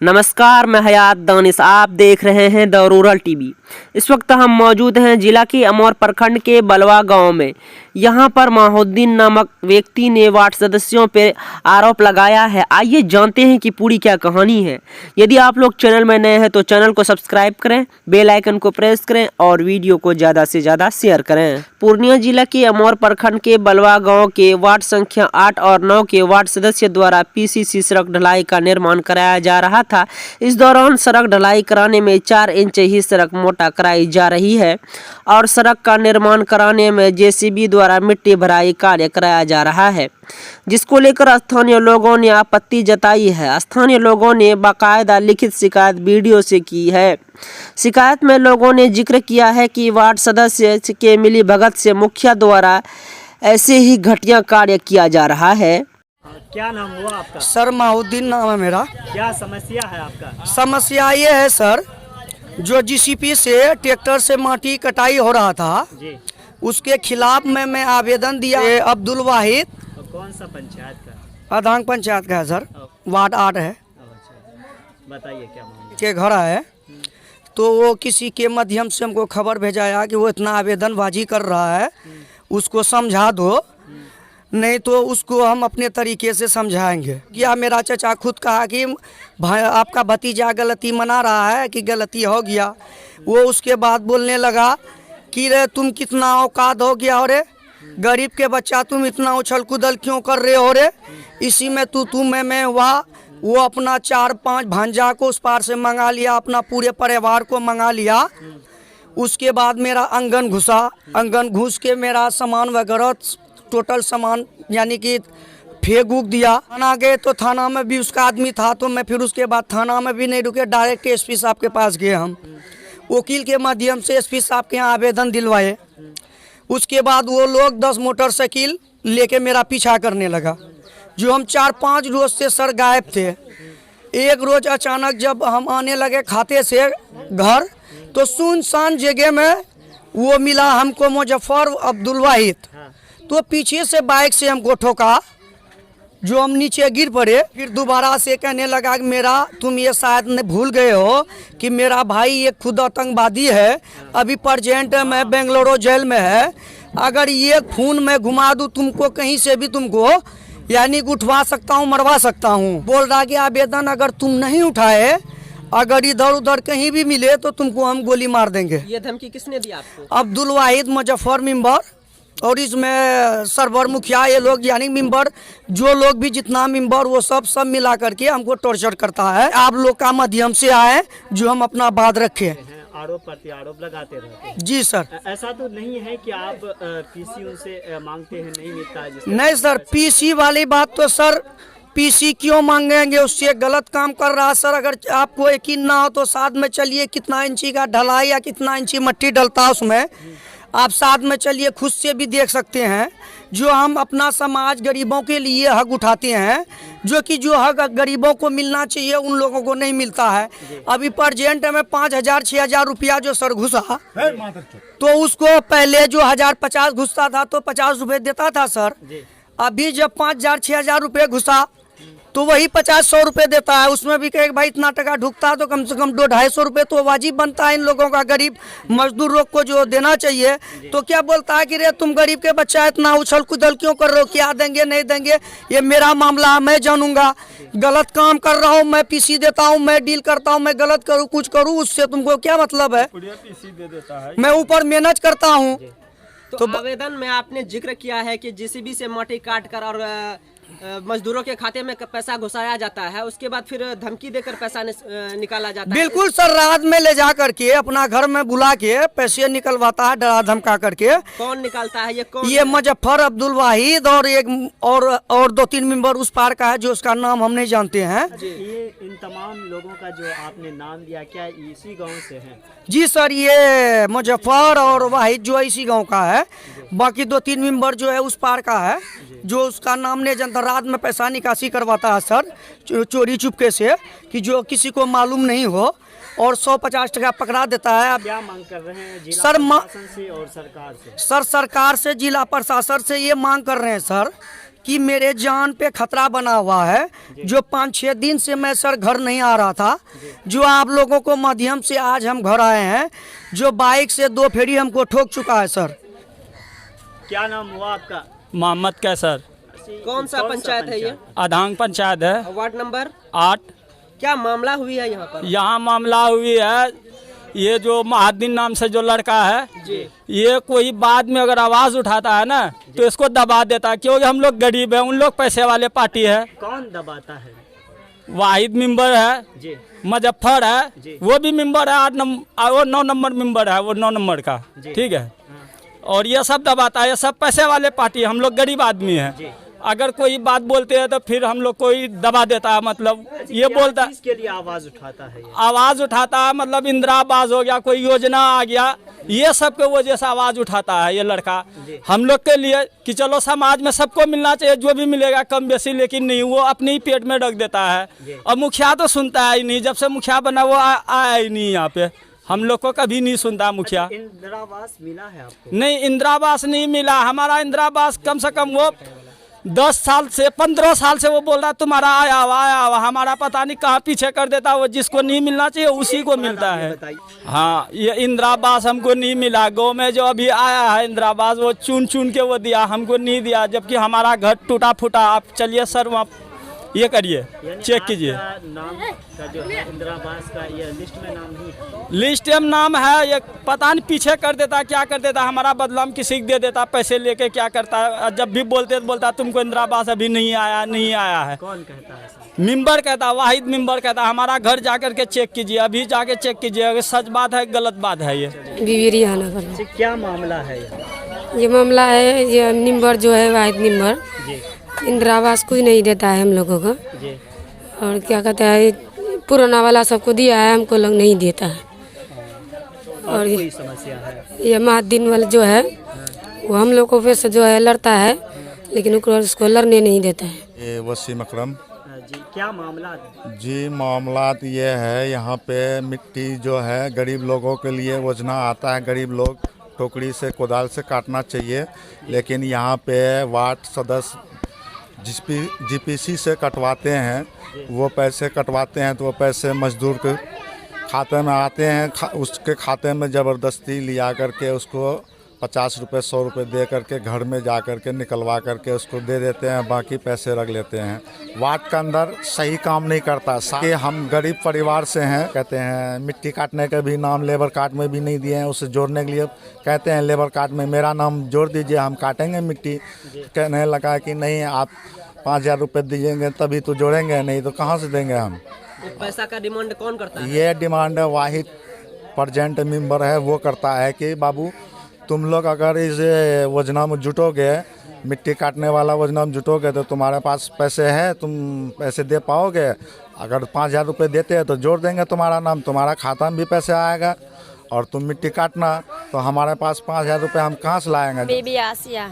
नमस्कार, मैं हयात दानिश। आप देख रहे हैं द रूरल टीवी। इस वक्त हम मौजूद हैं जिला के अमौर प्रखंड के बलवा गांव में। यहां पर माहुद्दीन नामक व्यक्ति ने वार्ड सदस्यों पर आरोप लगाया है। आइए जानते हैं कि पूरी क्या कहानी है। यदि आप लोग चैनल में नए हैं तो चैनल को सब्सक्राइब करें, बेल आइकन को प्रेस करें और वीडियो को ज़्यादा से ज़्यादा शेयर करें। पूर्णिया जिला के अमौर प्रखंड के बलवा गाँव के वार्ड संख्या 8 और 9 के वार्ड सदस्य द्वारा पीसीसी सड़क ढलाई का निर्माण कराया जा रहा था। इस दौरान सड़क ढलाई कराने में 4 इंच ही सड़क मोटा कराई जा रही है और सड़क का निर्माण कराने में जेसीबी द्वारा मिट्टी भराई कार्य कराया जा रहा है, जिसको लेकर स्थानीय लोगों ने आपत्ति जताई है। स्थानीय लोगों ने बाकायदा लिखित शिकायत वीडियो से की है। शिकायत में लोगों ने जिक्र किया है कि वार्ड सदस्य के मिलीभगत से मुखिया द्वारा ऐसे ही घटिया कार्य किया जा रहा है। क्या नाम हुआ आपका? सर माहुद्दीन नाम है मेरा। क्या समस्या है आपका? समस्या ये है सर, जो जीसीपी से ट्रैक्टर से माटी कटाई हो रहा था जी, उसके खिलाफ में मैं आवेदन दिया। अब्दुल वाहिद और कौन सा पंचायत का? अधांग पंचायत का है सर, वार्ड 8 है अच्छा, बताइए क्या मामला के घर है। तो वो किसी के माध्यम से हमको खबर भेजाया कि वो इतना आवेदनबाजी कर रहा है, उसको समझा दो, नहीं तो उसको हम अपने तरीके से समझाएंगे। क्या मेरा चचा खुद कहा कि भाई आपका भतीजा गलती मना रहा है कि गलती हो गया। वो उसके बाद बोलने लगा कि रे तुम कितना औकात हो गया हो रे, गरीब के बच्चा तुम इतना उछल कूदल क्यों कर रहे हो रे। इसी में तू मैं हुआ। वो अपना 4-5 भांजा को उस पार से मंगा लिया, अपना पूरे परिवार को मंगा लिया। उसके बाद मेरा आंगन घुसा, आंगन घुस के मेरा सामान वगैरह टोटल सामान यानी कि फेंक उग दिया। थाना गए तो थाना में भी उसका आदमी था, तो मैं फिर उसके बाद थाना में भी नहीं रुके, डायरेक्ट एसपी साहब के पास गए। हम वकील के माध्यम से एसपी साहब के यहाँ आवेदन दिलवाए। उसके बाद वो लोग 10 मोटरसाइकिल लेके मेरा पीछा करने लगा। जो हम 4-5 रोज से सर गायब थे। एक रोज अचानक जब हम आने लगे खाते से घर, तो सुनसान जगह में वो मिला हमको मुजफ्फर अब्दुल वाहिद। तो पीछे से बाइक से हमको ठोका, जो हम नीचे गिर पड़े। फिर दोबारा से कहने लगा कि मेरा तुम ये शायद न भूल गए हो कि मेरा भाई ये खुद आतंकवादी है, अभी प्रेजेंट में बेंगलुरु जेल में है। अगर ये खून में घुमा दूँ तुमको कहीं से भी, तुमको यानी उठवा सकता हूँ, मरवा सकता हूँ। बोल रहा कि आवेदन अगर तुम नहीं उठाए, अगर इधर उधर कहीं भी मिले तो तुमको हम गोली मार देंगे। ये धमकी किसने दी आपको? अब्दुल वाहिद मुजफ्फर मेंबर और इसमें सरवर मुखिया, ये लोग यानी मेंबर जो लोग भी जितना मेंबर वो सब मिला करके हमको टॉर्चर करता है। आप लोग का माध्यम से आए जो हम अपना बात रखें। आरोप प्रति आरोप लगाते रहते हैं। जी सर। ऐसा तो नहीं है कि आप पीसी उनसे मांगते हैं, नहीं मिलता है? नहीं सर, पीसी वाली बात तो सर पीसी क्यों मांगेंगे, उससे गलत काम कर रहा है सर। अगर आपको यकीन ना हो तो साथ में चलिए, कितना इंची का ढलाई या कितना इंची मट्टी डलता है उसमें, आप साथ में चलिए, खुद से भी देख सकते हैं। जो हम अपना समाज गरीबों के लिए हक उठाते हैं, जो कि जो हक गरीबों को मिलना चाहिए उन लोगों को नहीं मिलता है। अभी प्रेजेंट में 5,000-6,000 रुपया जो सर घुसा, तो उसको पहले जो 1,050 घुसता था तो 50 रुपये देता था सर। अभी जब 5,000-6,000 रुपये घुसा तो वही 50-100 रुपये देता है। उसमें भी कहे भाई इतना टका ढुकता है तो कम से कम 200-250 रुपये तो वाजिब बनता है इन लोगों का, गरीब मजदूर लोग को जो देना चाहिए। तो क्या बोलता है कि रे तुम गरीब के बच्चा इतना उछल कूदल क्यों कर रहे हो, क्या देंगे नहीं देंगे, ये मेरा मामला है, मैं जानूंगा। गलत काम कर रहा हूँ, मैं पीसी देता हूँ, मैं डील करता हूँ, मैं गलत करूँ कुछ करूँ, उससे तुमको क्या मतलब है? मैं ऊपर मेहनत करता हूँ। तो आवेदन में आपने जिक्र किया है कि जेसीबी से माटी काट कर और मजदूरों के खाते में पैसा घुसाया जाता है, उसके बाद फिर धमकी देकर पैसा निकाला जाता है। बिल्कुल सर, रात में ले जा करके अपना घर में बुला के पैसे निकलवाता है, डरा धमका करके। कौन निकालता है? ये कौन? ये मुजफ्फर अब्दुल वाहिद और एक और 2-3 मेंबर उस पार का है, जो उसका नाम हम नहीं जानते हैं। ये इन तमाम लोगों का जो आपने नाम दिया, क्या इसी गांव से हैं? जी सर, ये मुजफ्फर और वाहिद जो इसी गांव का है। बाकी 2-3 मेंबर जो है उस पार का है, जो उसका नाम नहीं जानता। रात में पैसा निकासी करवाता है सर चोरी चुपके से, कि जो किसी को मालूम नहीं हो, और 100-50 टका पकड़ा देता है। क्या मांग कर रहे हैं जिला प्रशासन से और सरकार से? सर सरकार से, जिला प्रशासन से ये मांग कर रहे हैं सर कि मेरे जान पे खतरा बना हुआ है। जो 5-6 दिन से मैं सर घर नहीं आ रहा था, जो आप लोगों को माध्यम से आज हम घर आए हैं। जो बाइक से 2 फेरी हमको ठोक चुका है सर। क्या नाम हुआ आपका? मोहम्मद कैसर। कौन सा पंचायत है ये? अधांग पंचायत है, वार्ड नंबर 8। क्या मामला हुई है यहाँ पर? यहाँ मामला हुई है, ये जो महाद्दीन नाम से जो लड़का है जी। ये कोई बाद में अगर आवाज़ उठाता है ना तो इसको दबा देता है, क्योंकि हम लोग गरीब हैं, उन लोग पैसे वाले पार्टी है। कौन दबाता है? वाहिद मेंबर है, जी मुजफ्फर जी। है, वो भी मेंबर है, 8 नंबर, वो 9 नंबर मेंबर है, वो 9 नंबर का, जी। ठीक है। और ये सब दबाता है, ये सब पैसे वाले पार्टी है, हम लोग गरीब आदमी हैं। जी। अगर कोई बात बोलते हैं तो फिर हम लोग कोई दबा देता है, मतलब ये क्या बोलता चीज़ के लिए आवाज उठाता है ये? आवाज़ उठाता है, मतलब इंदिरा आवास हो गया, कोई योजना आ गया, ये सब के वजह से आवाज़ उठाता है ये लड़का। हम लोग के लिए कि चलो समाज में सबको मिलना चाहिए, जो भी मिलेगा कम बेसी, लेकिन नहीं, वो अपने ही पेट में रख देता है। और मुखिया तो सुनता है ही नहीं, जब से मुखिया बना वो आया ही नहीं यहाँ पे, हम लोग को कभी नहीं सुनता मुखिया। इंदिरा आवास मिला है आपको? नहीं, इंदिरा आवास नहीं मिला हमारा। इंदिरा आवास कम से कम वो 10 साल से 15 साल से वो बोल रहा तुम्हारा आया हुआ, हमारा पता नहीं कहाँ पीछे कर देता। वो जिसको नहीं मिलना चाहिए उसी को मिलता है। हाँ, ये इंदिरा आवास हमको नहीं मिला। गाँव में जो अभी आया है इंदिरा आवास, वो चुन चुन के वो दिया, हमको नहीं दिया, जबकि हमारा घर टूटा फूटा। आप चलिए सर वहाँ ये करिए, चेक कीजिए। नाम का जो है इंदिरा आवास का ये लिस्ट में नाम नहीं है? लिस्ट में नाम है, ये पता नहीं पीछे कर देता, क्या कर देता, हमारा बदला हम किसी को दे देता, पैसे लेके क्या करता है। जब भी बोलते तो बोलता तुमको इंदिरा आवास अभी नहीं आया, नहीं आया है। कौन कहता है ऐसा? मेंबर कहता, वाहिद मेंबर कहता। हमारा घर जाकर के चेक कीजिए, अभी जाके चेक कीजिए, अगर सच बात है गलत बात है। ये बीवी रिहाना पर जी, क्या मामला है ये मामला है। ये निम्बर जो है वाहिद निम्बर, जी इंदिरा आवास कोई नहीं देता है हम लोगों को। जी। और क्या कहता है, पुराना वाला सबको दिया है, हमको लोग नहीं देता है। और कोई समस्या है? ये महाद्दीन वाला जो है वो हम लोग को फिर से जो है लड़ता है, लेकिन उसको लड़ने नहीं देता है। ये वसीम अकरम जी, क्या मामला है? जी, मामलात ये है, यहाँ पे मिट्टी जो है गरीब लोगों के लिए योजना आता है, गरीब लोग टोकरी से कोदाल से काटना चाहिए, लेकिन यहाँ पे वार्ड सदस्य जीपीसी से कटवाते हैं। वो पैसे कटवाते हैं तो वो पैसे मजदूर के खाते में आते हैं। उसके खाते में ज़बरदस्ती लिया करके उसको 50 रुपये 100 रुपये दे करके घर में जा करके निकलवा करके उसको दे देते हैं, बाकी पैसे रख लेते हैं। वार्ड के अंदर सही काम नहीं करता। कि हम गरीब परिवार से हैं, कहते हैं मिट्टी काटने के भी नाम लेबर कार्ड में भी नहीं दिए हैं, उसे जोड़ने के लिए कहते हैं लेबर कार्ड में मेरा नाम जोड़ दीजिए, हम काटेंगे मिट्टी। कहने लगा कि नहीं, आप 5000 रुपये दीजिएंगे तभी तो जोड़ेंगे, नहीं तो कहाँ से देंगे हम। पैसा का डिमांड कौन करता है? ये डिमांड वाहिद प्रेजेंट मेंबर है, वो करता है कि बाबू तुम लोग अगर इस योजना में जुटोगे, मिट्टी काटने वाला योजना में जुटोगे, तो तुम्हारे पास पैसे हैं, तुम पैसे दे पाओगे। अगर 5000 रुपये देते हैं तो जोड़ देंगे तुम्हारा नाम, तुम्हारा खाता में भी पैसे आएगा, और तुम मिट्टी काटना तो हमारे पास 5000 रुपये हम कहाँ से लाएंगे। बेबी आसिया,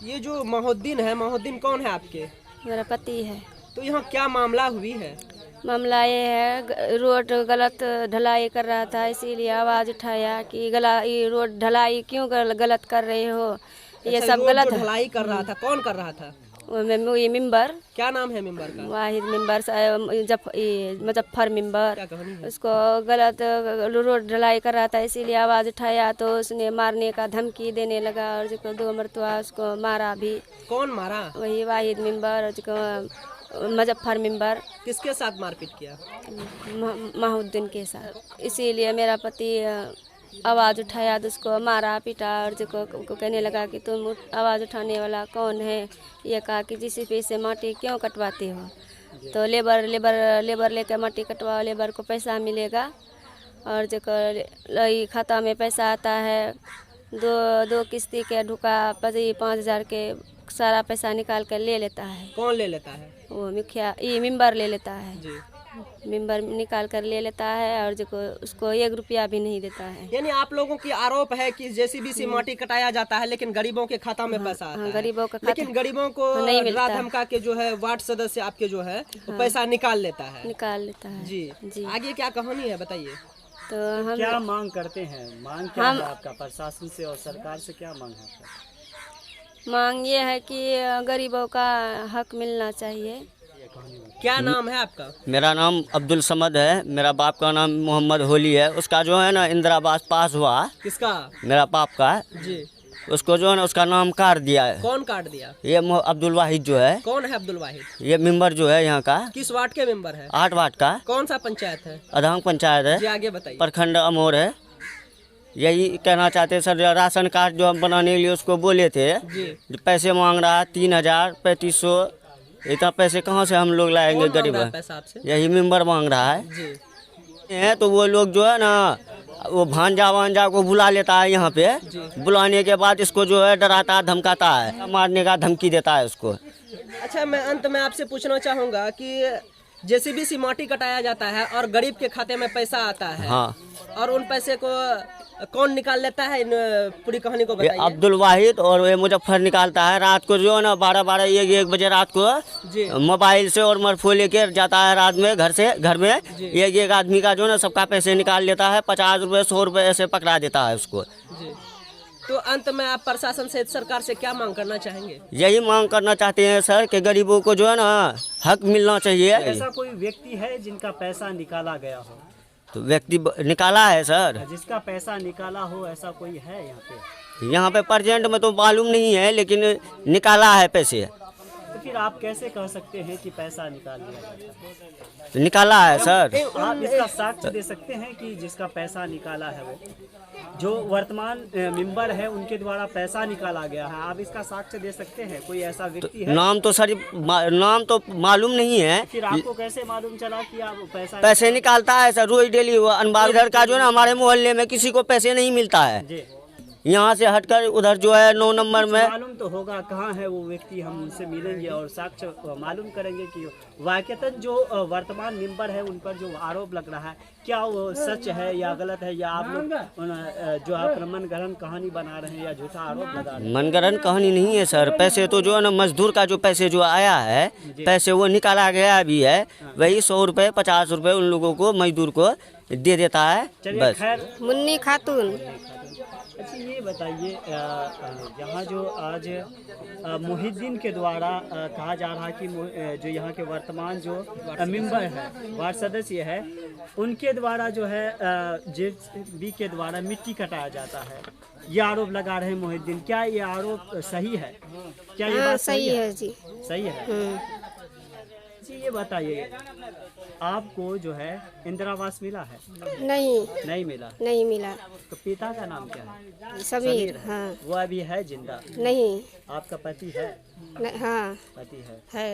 ये जो मोहद्दीन है, मोहद्दीन कौन है आपके? मेरा पति है। तो यहाँ क्या मामला हुई है? मामला ये है, रोड गलत ढलाई कर रहा था, इसीलिए आवाज़ उठाया कि ये रोड ढलाई क्यों गलत कर रहे हो, ये अच्छा, सब रोड गलत जो है। ढलाई कर रहा था, कौन कर रहा था? ये मेंबर, क्या नाम है मेंबर का? वाहिद मेंबर, मुजफ्फर मेंबर, क्या कहानी है? उसको गलत रोड ढलाई कर रहा था, इसीलिए आवाज़ उठाया तो उसने मारने का धमकी देने लगा, और जिसको 2 मरतबा उसको मारा भी। कौन मारा? वही वाहिद मेंबर, मुजफ्फर मेंबर। किसके साथ मारपीट किया? महाउद्दीन के साथ। इसीलिए मेरा पति आवाज़ उठाया तो उसको मारा पीटा, और जो को कहने लगा कि तुम आवाज़ उठाने वाला कौन है। ये कहा कि जीसीपी से माटी क्यों कटवाते हो, तो लेबर लेकर माटी कटवाओ, लेबर को पैसा मिलेगा। और जो खाता में पैसा आता है, दो किस्ती के ढुका 5000 के सारा पैसा निकाल कर ले लेता है। कौन ले लेता है? वो मुखिया, ये मेंबर ले लेता है जी। मेंबर निकाल कर ले लेता है, और जो उसको 1 रुपया भी नहीं देता है। यानी आप लोगों की आरोप है कि जेसीबी से माटी कटाया जाता है, लेकिन गरीबों के खाता में पैसा आता है। गरीबों का लेकिन गरीबों को नहीं मिलता है। धमका के जो है वार्ड सदस्य आपके जो है वो पैसा निकाल लेता है। निकाल लेता है जी। आगे क्या कहानी है बताइए। तो हम क्या मांग करते हैं? मांग क्या है आपका? प्रशासन से और सरकार से क्या मांग है आपका? मांग ये है कि गरीबों का हक मिलना चाहिए। क्या नाम है आपका? मेरा नाम अब्दुल समद है। मेरा बाप का नाम मोहम्मद होली है। उसका जो है ना इंदिरा आवास पास हुआ, किसका? मेरा बाप का। जी। उसको जो है ना उसका नाम काट दिया है। कौन काट दिया? ये अब्दुल वाहिद जो है। कौन है अब्दुल वाहिद? ये मेंबर जो है यहाँ का। किस वार्ड के मेंबर है? 8 वार्ड का। कौन सा पंचायत है? अधांग पंचायत है। जी आगे बताइए। प्रखंड अमोर है। यही कहना चाहते सर, राशन कार्ड जो हम बनाने के लिए उसको बोले थे, जी। जो पैसे मांग रहा है 3000 3500, इतना पैसे कहाँ से हम लोग लाएंगे? कौन मांग गरीब रहा है है। पैसा आपसे? यही मेंबर मांग रहा है। जी। है तो वो लोग जो है ना वो भांजा वांजा को बुला लेता है यहाँ पे। बुलाने के बाद इसको जो है डराता धमकाता है, मारने का धमकी देता है उसको। अच्छा, मैं अंत में आपसे पूछना चाहूँगा कि जेसीबी से माटी कटाया जाता है और गरीब के खाते में पैसा आता है। हाँ। और उन पैसे को कौन निकाल लेता है? इन पूरी कहानी को ये बताइए। अब्दुल वाहिद और ये मुजफ्फर निकालता है। रात को जो है ना 12 1 बजे रात जी। को मोबाइल से और मरफो लेके जाता है रात में घर में एक आदमी का जो है ना सबका पैसे निकाल लेता है। 50 रुपये 100 रुपये ऐसे पकड़ा देता है उसको। जी। तो अंत में आप प्रशासन से, सरकार से क्या मांग करना चाहेंगे? यही मांग करना चाहते हैं सर कि गरीबों को जो है ना हक मिलना चाहिए। ऐसा कोई व्यक्ति है जिनका पैसा निकाला गया हो? तो व्यक्ति निकाला है सर। जिसका पैसा निकाला हो ऐसा कोई है यहाँ पे? यहाँ पे प्रेजेंट में तो मालूम नहीं है, लेकिन निकाला है पैसे। तो फिर आप कैसे कह सकते हैं कि पैसा निकाल लिया जाता है? तो निकाला है सर। आप इसका साक्ष्य दे सकते हैं कि जिसका पैसा निकाला है वो जो वर्तमान मेंबर है उनके द्वारा पैसा निकाला गया है? आप इसका साक्ष्य दे सकते हैं? कोई ऐसा व्यक्ति है? नाम तो सर नाम तो मालूम नहीं है। फिर आपको कैसे मालूम चला कि आप पैसे निकालता है सर रोज डेली। वो अनबार इधर का जो है ना हमारे मोहल्ले में किसी को पैसे नहीं मिलता है। जी। यहाँ से हटकर उधर जो है 9 नंबर में मालूम तो होगा कहाँ है वो व्यक्ति, हम उनसे मिलेंगे और साक्ष्य मालूम करेंगे कि वाकईतन जो वर्तमान मेंबर है उन पर जो आरोप लग रहा है क्या वो सच है या गलत है, या आप लोग जो आप मनगढ़ंत कहानी बना रहे हैं या झूठा आरोप लगा रहे हैं? मनगढ़ंत कहानी नहीं है सर। पैसे तो जो है ना मजदूर का जो पैसे जो आया है पैसे वो निकाला गया भी है। वही 100 रुपये 50 रुपये उन लोगों को मजदूर को दे देता है। चलिए बस। खैर, मुन्नी खातून। अच्छा ये बताइए, यहाँ जो आज मोहिद्दीन के द्वारा कहा जा रहा है कि जो यहाँ के वर्तमान जो मेंबर है, वार्ड सदस्य है, उनके द्वारा जो है जेसीबी के द्वारा मिट्टी कटाया जाता है, ये आरोप लगा रहे हैं मोहिद्दीन। क्या ये आरोप सही है? क्या ये बात सही है जी। सही है? जी ये बताइए, आपको जो है इंदिरा आवास मिला है? नहीं मिला। नहीं मिला। तो पिता का नाम क्या है? समीर। हाँ। वो अभी है जिंदा? नहीं। आपका पति है? हाँ पति है।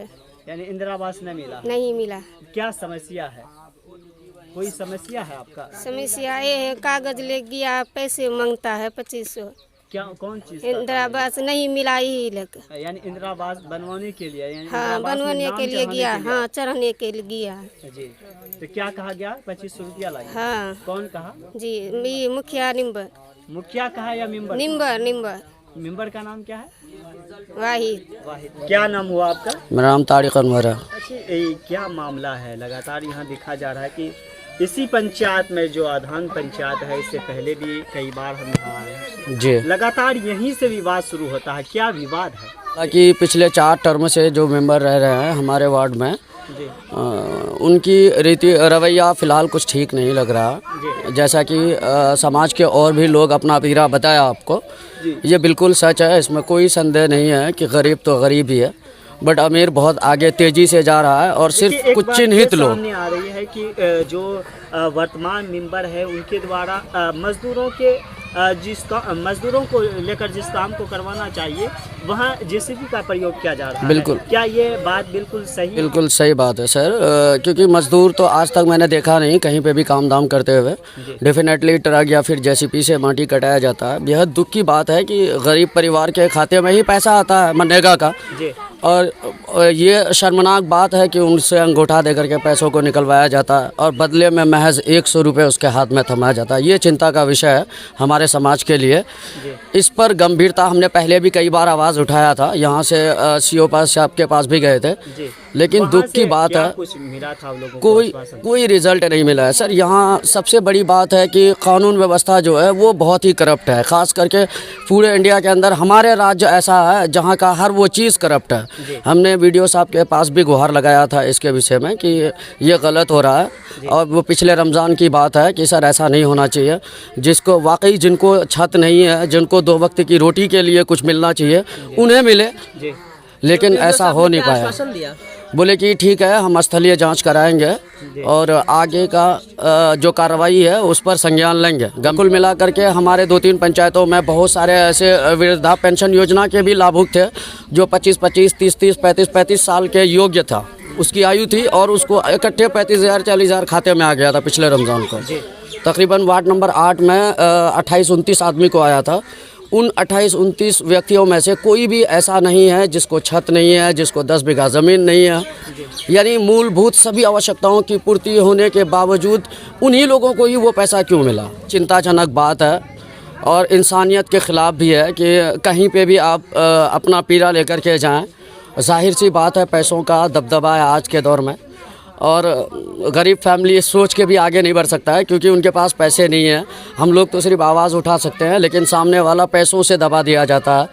यानी इंदिरा आवास नहीं मिला? नहीं मिला। क्या समस्या है? कोई समस्या है आपका? समस्या ये है, कागज ले गया, पैसे मांगता है 2500। क्या कौन चीज का? इंदिरा आवास नहीं मिला ही लग। यानी इंदिरा आवास बनवाने के लिए? यानी इंदिरा हाँ, आवास में बनवाने नाम के लिए चढ़ाने गया। के लिए? हाँ, चढ़ाने के लिए गया। जी। तो क्या कहा गया? 2500 रुपया लाइए। हाँ कौन कहा? जी, ये मुखिया निम्बर। मुखिया कहा या मेंबर? निम्बर। मेंबर का नाम क्या है? वाहिद। क्या नाम हुआ आपका? मेरा नाम तारिक अनवर है। अच्छा, क्या मामला है? लगातार यहाँ देखा जा रहा है कि इसी पंचायत में जो आधांग पंचायत है, इससे पहले भी कई बार हम यहाँ आए हैं जी। लगातार यहीं से विवाद शुरू होता है। क्या विवाद है? ताकि पिछले 4 टर्म से जो मेंबर रह रहे हैं हमारे वार्ड में, जी। उनकी रीति रवैया फ़िलहाल कुछ ठीक नहीं लग रहा। जैसा कि समाज के और भी लोग अपना पीरा बताया आपको, ये बिल्कुल सच है, इसमें कोई संदेह नहीं है कि गरीब तो गरीब ही है, बट अमीर बहुत आगे तेज़ी से जा रहा है और सिर्फ कुछ चिन्हित लोग। सामने आ रही है कि जो वर्तमान मेंबर है उनके द्वारा मजदूरों के मजदूरों को लेकर जिस काम को करवाना चाहिए वहाँ जेसीबी का प्रयोग किया जा रहा है। बिल्कुल। क्या ये बात बिल्कुल सही है? बिल्कुल सही बात है सर, क्योंकि मजदूर तो आज तक मैंने देखा नहीं कहीं पे भी काम धाम करते हुए। डेफिनेटली ट्रक या फिर जेसीबी से माटी कटाया जाता है। बेहद दुख की बात है कि गरीब परिवार के खाते में ही पैसा आता है मनरेगा का, और ये शर्मनाक बात है कि उनसे अंगूठा देकर के पैसों को निकलवाया जाता है और बदले में महज 100 रुपये उसके हाथ में थमाया जाता है। ये चिंता का विषय है हमारे समाज के लिए। इस पर गंभीरता हमने पहले भी कई बार आवाज़ उठाया था, यहाँ से सीओ साहब के पास भी गए थे, लेकिन वहाँ दुख से की बात क्या है कुछ मिला था उन लोगों को कोई आश्वासन? कोई रिजल्ट नहीं मिला है सर। यहाँ सबसे बड़ी बात है कि कानून व्यवस्था जो है वो बहुत ही करप्ट है, ख़ास करके पूरे इंडिया के अंदर हमारे राज्य ऐसा है जहाँ का हर वो चीज़ करप्ट है। हमने वीडियो साहब के पास भी गुहार लगाया था इसके विषय में कि ये गलत हो रहा है और वो पिछले रमज़ान की बात है कि सर ऐसा नहीं होना चाहिए। जिसको वाकई जिनको छत नहीं है, जिनको 2 वक्त की रोटी के लिए कुछ मिलना चाहिए उन्हें मिले, लेकिन ऐसा हो नहीं पाया। आश्वासन दिया। बोले कि ठीक है हम स्थलीय जांच कराएंगे और आगे का जो कार्रवाई है उस पर संज्ञान लेंगे। कुल मिला करके हमारे 2-3 पंचायतों में बहुत सारे ऐसे वृद्धा पेंशन योजना के भी लाभुक थे जो 25-25, 30-30, 35-35 साल के योग्य था, उसकी आयु थी और उसको इकट्ठे 35,000 40,000 खाते में आ गया था पिछले रमज़ान को। तकरीबन वार्ड नंबर 8 में 28-29 आदमी को आया था। उन 28-29 व्यक्तियों में से कोई भी ऐसा नहीं है जिसको छत नहीं है, जिसको 10 बीघा ज़मीन नहीं है। यानी मूलभूत सभी आवश्यकताओं की पूर्ति होने के बावजूद उन्हीं लोगों को ही वो पैसा क्यों मिला, चिंताजनक बात है और इंसानियत के ख़िलाफ़ भी है कि कहीं पे भी आप अपना पीड़ा लेकर के जाएं। जाहिर सी बात है पैसों का दबदबा है आज के दौर में और गरीब फैमिली सोच के भी आगे नहीं बढ़ सकता है क्योंकि उनके पास पैसे नहीं हैं। हम लोग तो सिर्फ आवाज़ उठा सकते हैं लेकिन सामने वाला पैसों से दबा दिया जाता है।